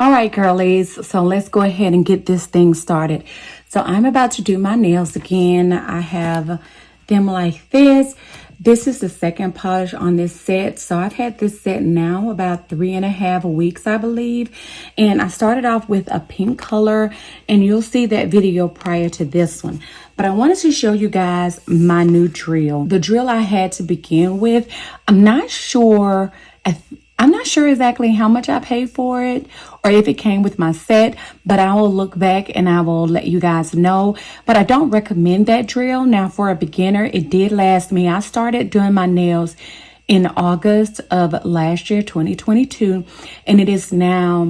All right, girlies, so let's go ahead and get this thing started. So I'm about to do my nails again. I have them like this. This is the second polish on this set. So I've had this set now about 3.5 weeks, I believe. And I started off with a pink color, and you'll see that video prior to this one. But I wanted to show you guys my new drill. The drill I had to begin with, I'm not sure exactly how much I paid for it or if it came with my set, but I will look back and I will let you guys know. But I don't recommend that drill. Now, for a beginner, it did last me. I started doing my nails in August of last year, 2022, and it is now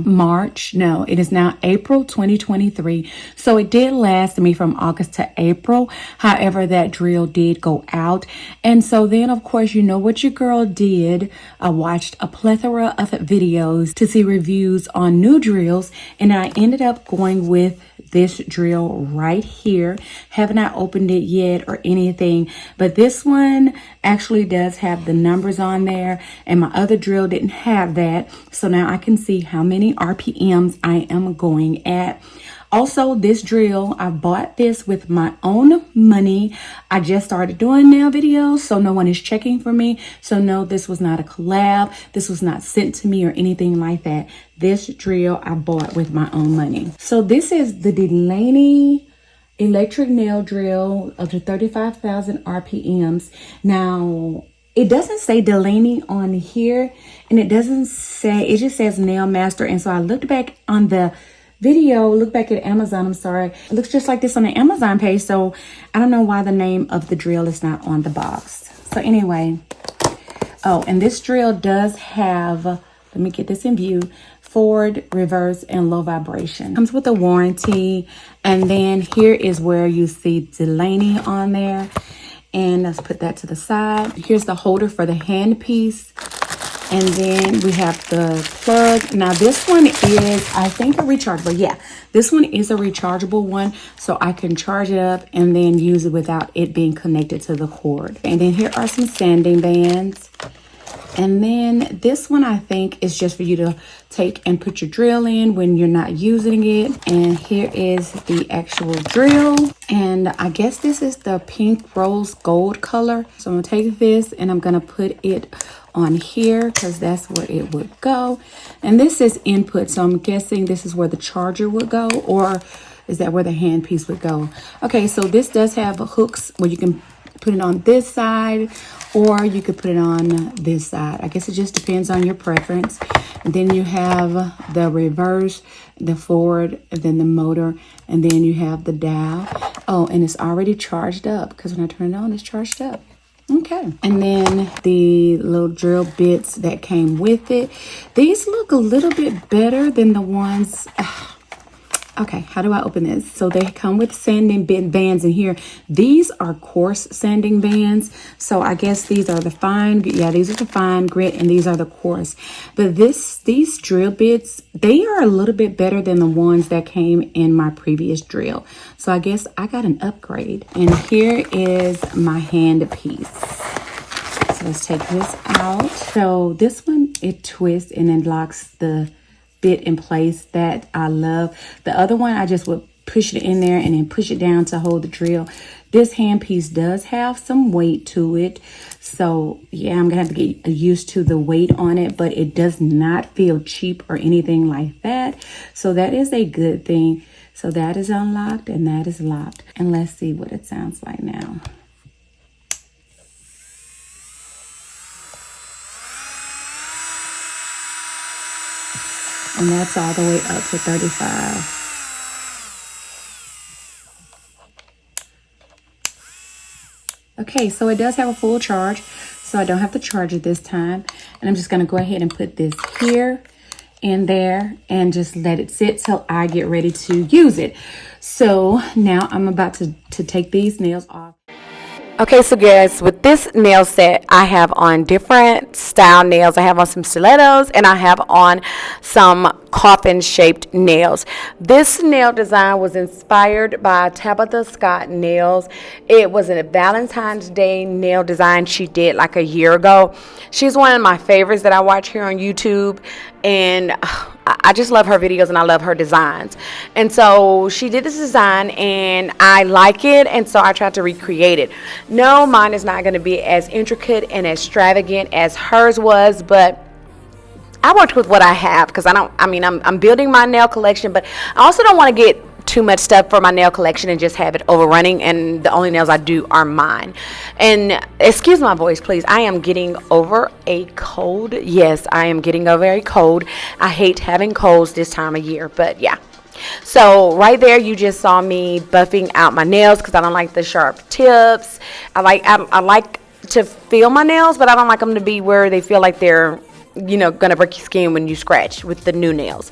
April 2023. So it did last me from August to April. However, that drill did go out. And so then, of course, you know what your girl did. I watched a plethora of videos to see reviews on new drills, and I ended up going with this drill right here. Haven't I opened it yet or anything, but this one actually does have the numbers on there, and my other drill didn't have that. So now I can see how many RPMs I am going at. Also, this drill, I bought this with my own money. I just started doing nail videos, so no one is checking for me. So no, this was not a collab. This was not sent to me or anything like that. This drill I bought with my own money. So this is the Delaney electric nail drill of the 35,000 RPMs. Now, it doesn't say Delaney on here, and it doesn't say, it just says Nail Master. And so I looked back on the video, look back at Amazon, I'm sorry. It looks just like this on the Amazon page, so I don't know why the name of the drill is not on the box. So anyway, oh, and this drill does have, let me get this in view, forward, reverse, and low vibration. Comes with a warranty, and then here is where you see Delaney on there. And let's put that to the side. Here's the holder for the handpiece. And then we have the plug. Now this one is, I think, a rechargeable. Yeah, this one is a rechargeable one. So I can charge it up and then use it without it being connected to the cord. And then here are some sanding bands. And then this one, I think, is just for you to take and put your drill in when you're not using it. And here is the actual drill. And I guess this is the pink rose gold color. So I'm gonna take this and I'm gonna put it on here because that's where it would go. And this is input, so I'm guessing this is where the charger would go, or is that where the handpiece would go? Okay, so this does have hooks where you can put it on this side, or you could put it on this side. I guess it just depends on your preference. And then you have the reverse, the forward, and then the motor, and then you have the dial. Oh, and it's already charged up because when I turn it on, it's charged up. Okay, and then the little drill bits that came with it. These look a little bit better than the ones. Okay, how do I open this? So they come with sanding bands in here. These are coarse sanding bands. So I guess these are the fine. Yeah, these are the fine grit and these are the coarse. But these drill bits, they are a little bit better than the ones that came in my previous drill. So I guess I got an upgrade. And here is my hand piece. So let's take this out. So this one, it twists and then locks the bit in place. That I love. The other one, I just would push it in there and then push it down to hold the drill. This handpiece does have some weight to it, so yeah, I'm gonna have to get used to the weight on it, but it does not feel cheap or anything like that, so that is a good thing. So that is unlocked and that is locked, and let's see what it sounds like now. And that's all the way up to 35. Okay, so it does have a full charge, so I don't have to charge it this time. And I'm just gonna go ahead and put this here and there and just let it sit till I get ready to use it. So now I'm about to take these nails off. Okay, so guys, with this nail set, I have on different style nails. I have on some stilettos and I have on some coffin-shaped nails. This nail design was inspired by Tabitha Scott Nails. It was a Valentine's Day nail design she did like a year ago. She's one of my favorites that I watch here on YouTube, and I just love her videos and I love her designs. And so she did this design and I like it, and so I tried to recreate it. No, mine is not going to be as intricate and extravagant as hers was, but I worked with what I have because I'm building my nail collection, but I also don't want to get too much stuff for my nail collection and just have it overrunning, and the only nails I do are mine. And excuse my voice, please. I am getting over a cold. Yes, I am getting over a cold. I hate having colds this time of year, but yeah. So right there, you just saw me buffing out my nails because I don't like the sharp tips. I like to feel my nails, but I don't like them to be where they feel like they're gonna break your skin when you scratch with the new nails.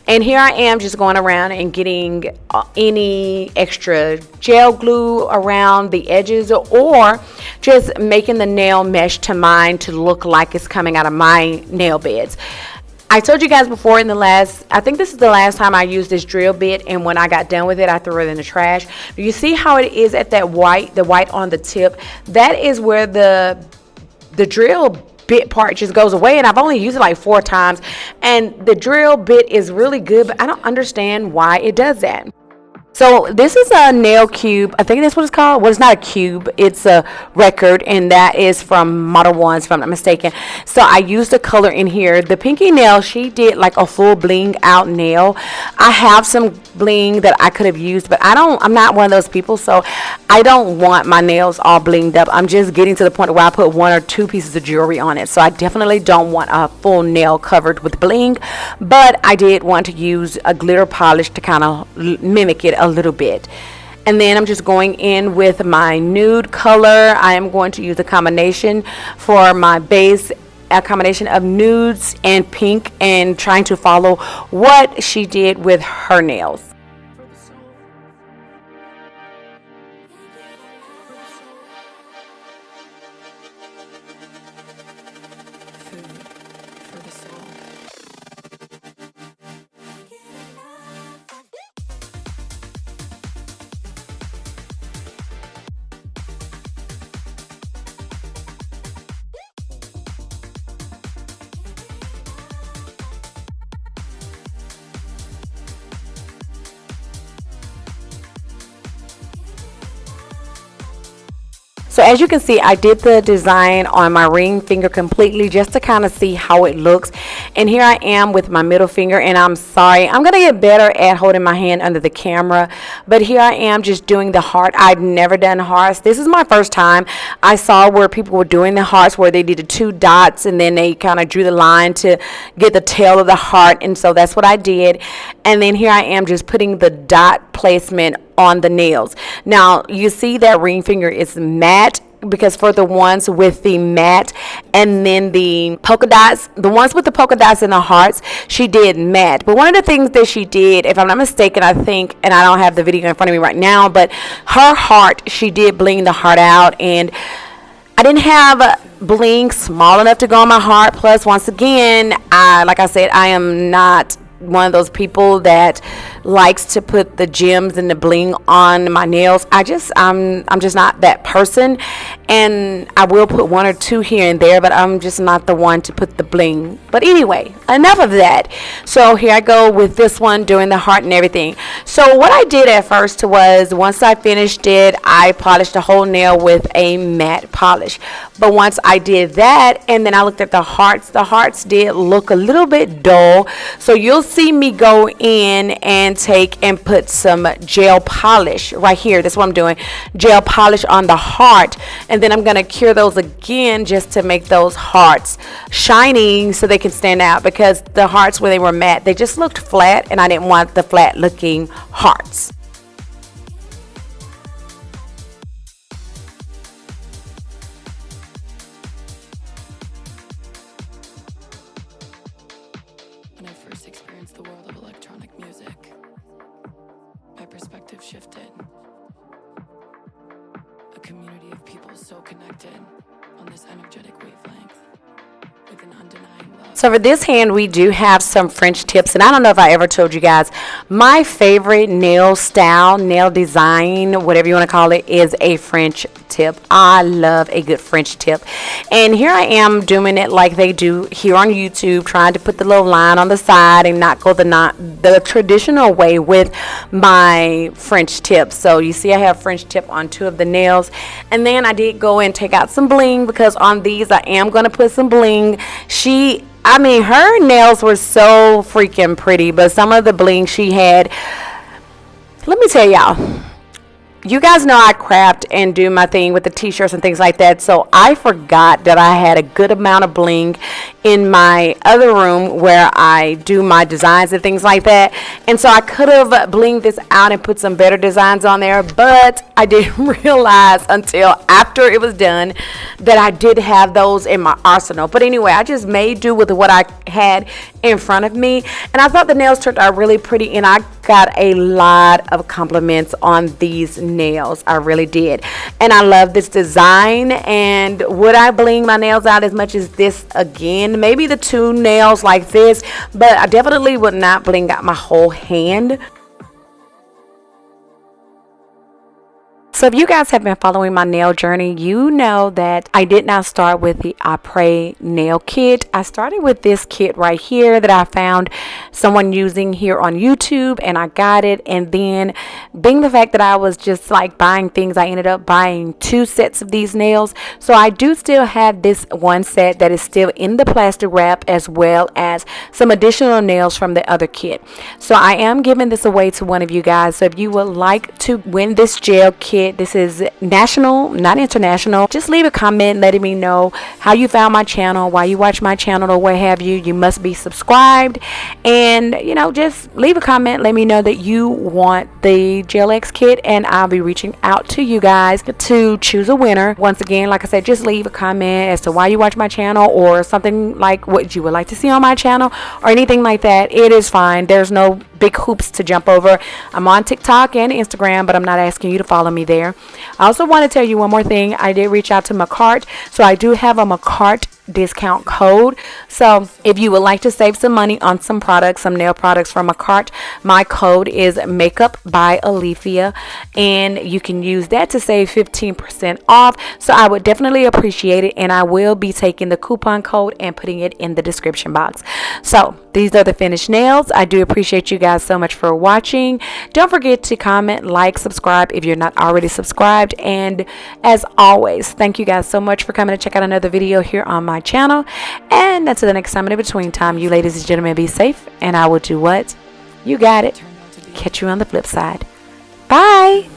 And here I am just going around and getting any extra gel glue around the edges, or just making the nail mesh to mine to look like it's coming out of my nail beds. I told you guys before I think this is the last time I used this drill bit, and when I got done with it, I threw it in the trash. Do you see how it is at the white on the tip? That is where the drill bit part just goes away, and I've only used it like 4 times, and the drill bit is really good, but I don't understand why it does that. So this is a nail cube. I think that's what it's called. Well, it's not a cube. It's a record, and that is from Model 1s, if I'm not mistaken. So I used the color in here. The pinky nail, she did like a full bling out nail. I have some bling that I could have used, but I'm not one of those people, so I don't want my nails all blinged up. I'm just getting to the point where I put 1 or 2 pieces of jewelry on it. So I definitely don't want a full nail covered with bling, but I did want to use a glitter polish to kind of mimic it a little bit. And then I'm just going in with my nude color. I am going to use a combination for my base, a combination of nudes and pink, and trying to follow what she did with her nails. So as you can see, I did the design on my ring finger completely just to kind of see how it looks. And here I am with my middle finger, and I'm sorry, I'm going to get better at holding my hand under the camera. But here I am just doing the heart. I'd never done hearts. This is my first time. I saw where people were doing the hearts, where they did the 2 dots and then they kind of drew the line to get the tail of the heart. And so that's what I did. And then here I am just putting the dot placement on the nails. Now you see that ring finger is matte, because for the ones with the matte and then the polka dots, the ones with the polka dots and the hearts, she did matte. But one of the things that she did, if I'm not mistaken, I think, and I don't have the video in front of me right now, but her heart, she did bling the heart out, and I didn't have bling small enough to go on my heart. Plus, once again, like I said, I am not one of those people that likes to put the gems and the bling on my nails. I'm just not that person, and I will put 1 or 2 here and there, but I'm just not the one to put the bling. But anyway, enough of that. So here I go with this one, doing the heart and everything. So what I did at first was, once I finished it, I polished the whole nail with a matte polish. But once I did that, and then I looked at the hearts did look a little bit dull. So you'll see me go in and take and put some gel polish right here. That's what I'm doing, gel polish on the heart, and then I'm gonna cure those again just to make those hearts shiny so they can stand out, because the hearts, when they were matte, they just looked flat, and I didn't want the flat looking hearts. When I first experienced the world of electronic music, my perspective shifted. A community of people so connected on this energetic wavelength. with an undenying love. So for this hand, we do have some French tips, and I don't know if I ever told you guys, my favorite nail style, nail design, whatever you want to call it, is a French tip. I love a good French tip. And here I am doing it like they do here on YouTube, trying to put the little line on the side and not go the traditional way with my French tip. So you see I have French tip on 2 of the nails, and then I did go and take out some bling, because on these I am going to put some bling. I mean, her nails were so freaking pretty, but some of the bling she had, let me tell y'all, you guys know I craft and do my thing with the t-shirts and things like that, so I forgot that I had a good amount of bling in my other room where I do my designs and things like that. And so I could have blinged this out and put some better designs on there, but I didn't realize until after it was done that I did have those in my arsenal. But anyway, I just made do with what I had in front of me, and I thought the nails turned out really pretty, and I got a lot of compliments on these nails. I really did, and I love this design. And would I bling my nails out as much as this again? Maybe the 2 nails like this, but I definitely would not bling out my whole hand. So if you guys have been following my nail journey, you know that I did not start with the Après nail kit. I started with this kit right here that I found someone using here on YouTube, and I got it. And then being the fact that I was just like buying things, I ended up buying 2 sets of these nails. So I do still have this 1 set that is still in the plastic wrap, as well as some additional nails from the other kit. So I am giving this away to one of you guys. So if you would like to win this gel kit, this is national, not international, just leave a comment letting me know how you found my channel, why you watch my channel, or what have you. You must be subscribed, and you know, just leave a comment, let me know that you want the Gel X kit, and I'll be reaching out to you guys to choose a winner. Once again, like I said, just leave a comment as to why you watch my channel, or something like what you would like to see on my channel, or anything like that. It is fine. There's no big hoops to jump over. I'm on TikTok and Instagram, but I'm not asking you to follow me there. I also want to tell you one more thing. I did reach out to Macart, so I do have a Macart discount code. So if you would like to save some money on some products, some nail products from Macart, my code is Makeup by Alethea, and you can use that to save 15% off. So I would definitely appreciate it, and I will be taking the coupon code and putting it in the description box. So these are the finished nails. I do appreciate you guys so much for watching. Don't forget to comment, like, subscribe if you're not already subscribed, and as always, thank you guys so much for coming to check out another video here on my channel. And until the next time, in between time, you ladies and gentlemen, be safe, and I will do what? You got it. Catch you on the flip side. Bye.